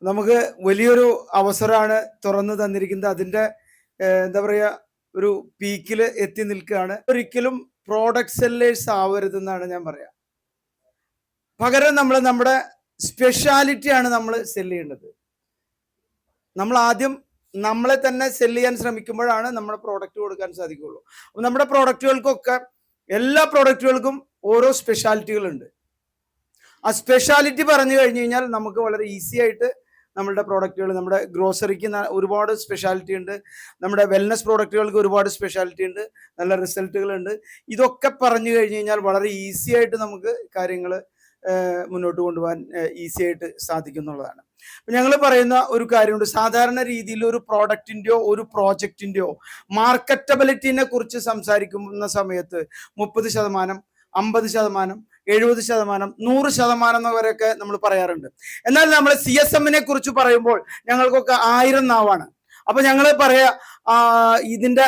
നമുക്ക് വലിയൊരു അവസരമാണ് തുറന്നു തന്നിരിക്കുന്നത്. അതിന്റെ എന്താ പറയുക, ഒരു പീക്കിൽ എത്തി നിൽക്കുകയാണ്. ഒരിക്കലും പ്രോഡക്റ്റ് സെല്ലേഴ്സ് ആവരുതെന്നാണ് ഞാൻ പറയാം. പകരം നമ്മൾ നമ്മുടെ സ്പെഷ്യാലിറ്റിയാണ് നമ്മൾ സെല് ചെയ്യേണ്ടത്. നമ്മൾ ആദ്യം നമ്മളെ തന്നെ സെല് ചെയ്യാൻ ശ്രമിക്കുമ്പോഴാണ് നമ്മുടെ പ്രോഡക്റ്റ് കൊടുക്കാൻ സാധിക്കുള്ളൂ. അപ്പം നമ്മുടെ പ്രോഡക്റ്റുകൾക്കൊക്കെ, എല്ലാ പ്രോഡക്റ്റുകൾക്കും ഓരോ സ്പെഷ്യാലിറ്റികളുണ്ട്. ആ സ്പെഷ്യാലിറ്റി പറഞ്ഞു കഴിഞ്ഞു കഴിഞ്ഞാൽ നമുക്ക് വളരെ ഈസി ആയിട്ട് നമ്മളുടെ പ്രോഡക്റ്റുകൾ, നമ്മുടെ ഗ്രോസറിക്ക് ഒരുപാട് സ്പെഷ്യാലിറ്റി ഉണ്ട്, നമ്മുടെ വെൽനസ് പ്രോഡക്റ്റുകൾക്ക് ഒരുപാട് സ്പെഷ്യാലിറ്റി ഉണ്ട്, നല്ല റിസൾട്ടുകളുണ്ട്. ഇതൊക്കെ പറഞ്ഞു കഴിഞ്ഞു കഴിഞ്ഞാൽ വളരെ ഈസി ആയിട്ട് നമുക്ക് കാര്യങ്ങൾ മുന്നോട്ട് കൊണ്ടുപോകാൻ ഈസി ആയിട്ട് സാധിക്കുന്നുള്ളതാണ്. ഞങ്ങൾ പറയുന്ന ഒരു കാര്യമുണ്ട്. സാധാരണ രീതിയിൽ ഒരു പ്രോഡക്റ്റിൻ്റെയോ ഒരു പ്രോജക്റ്റിൻ്റെയോ മാർക്കറ്റബിലിറ്റിനെ കുറിച്ച് സംസാരിക്കുന്ന സമയത്ത് 30%, 50%, 70%, 100% വരെയൊക്കെ നമ്മൾ പറയാറുണ്ട്. എന്നാൽ നമ്മൾ CSMനെ കുറിച്ച് പറയുമ്പോൾ ഞങ്ങൾക്കൊക്കെ 1000 നാവാണ്. അപ്പൊ ഞങ്ങൾ പറയാ ഇതിന്റെ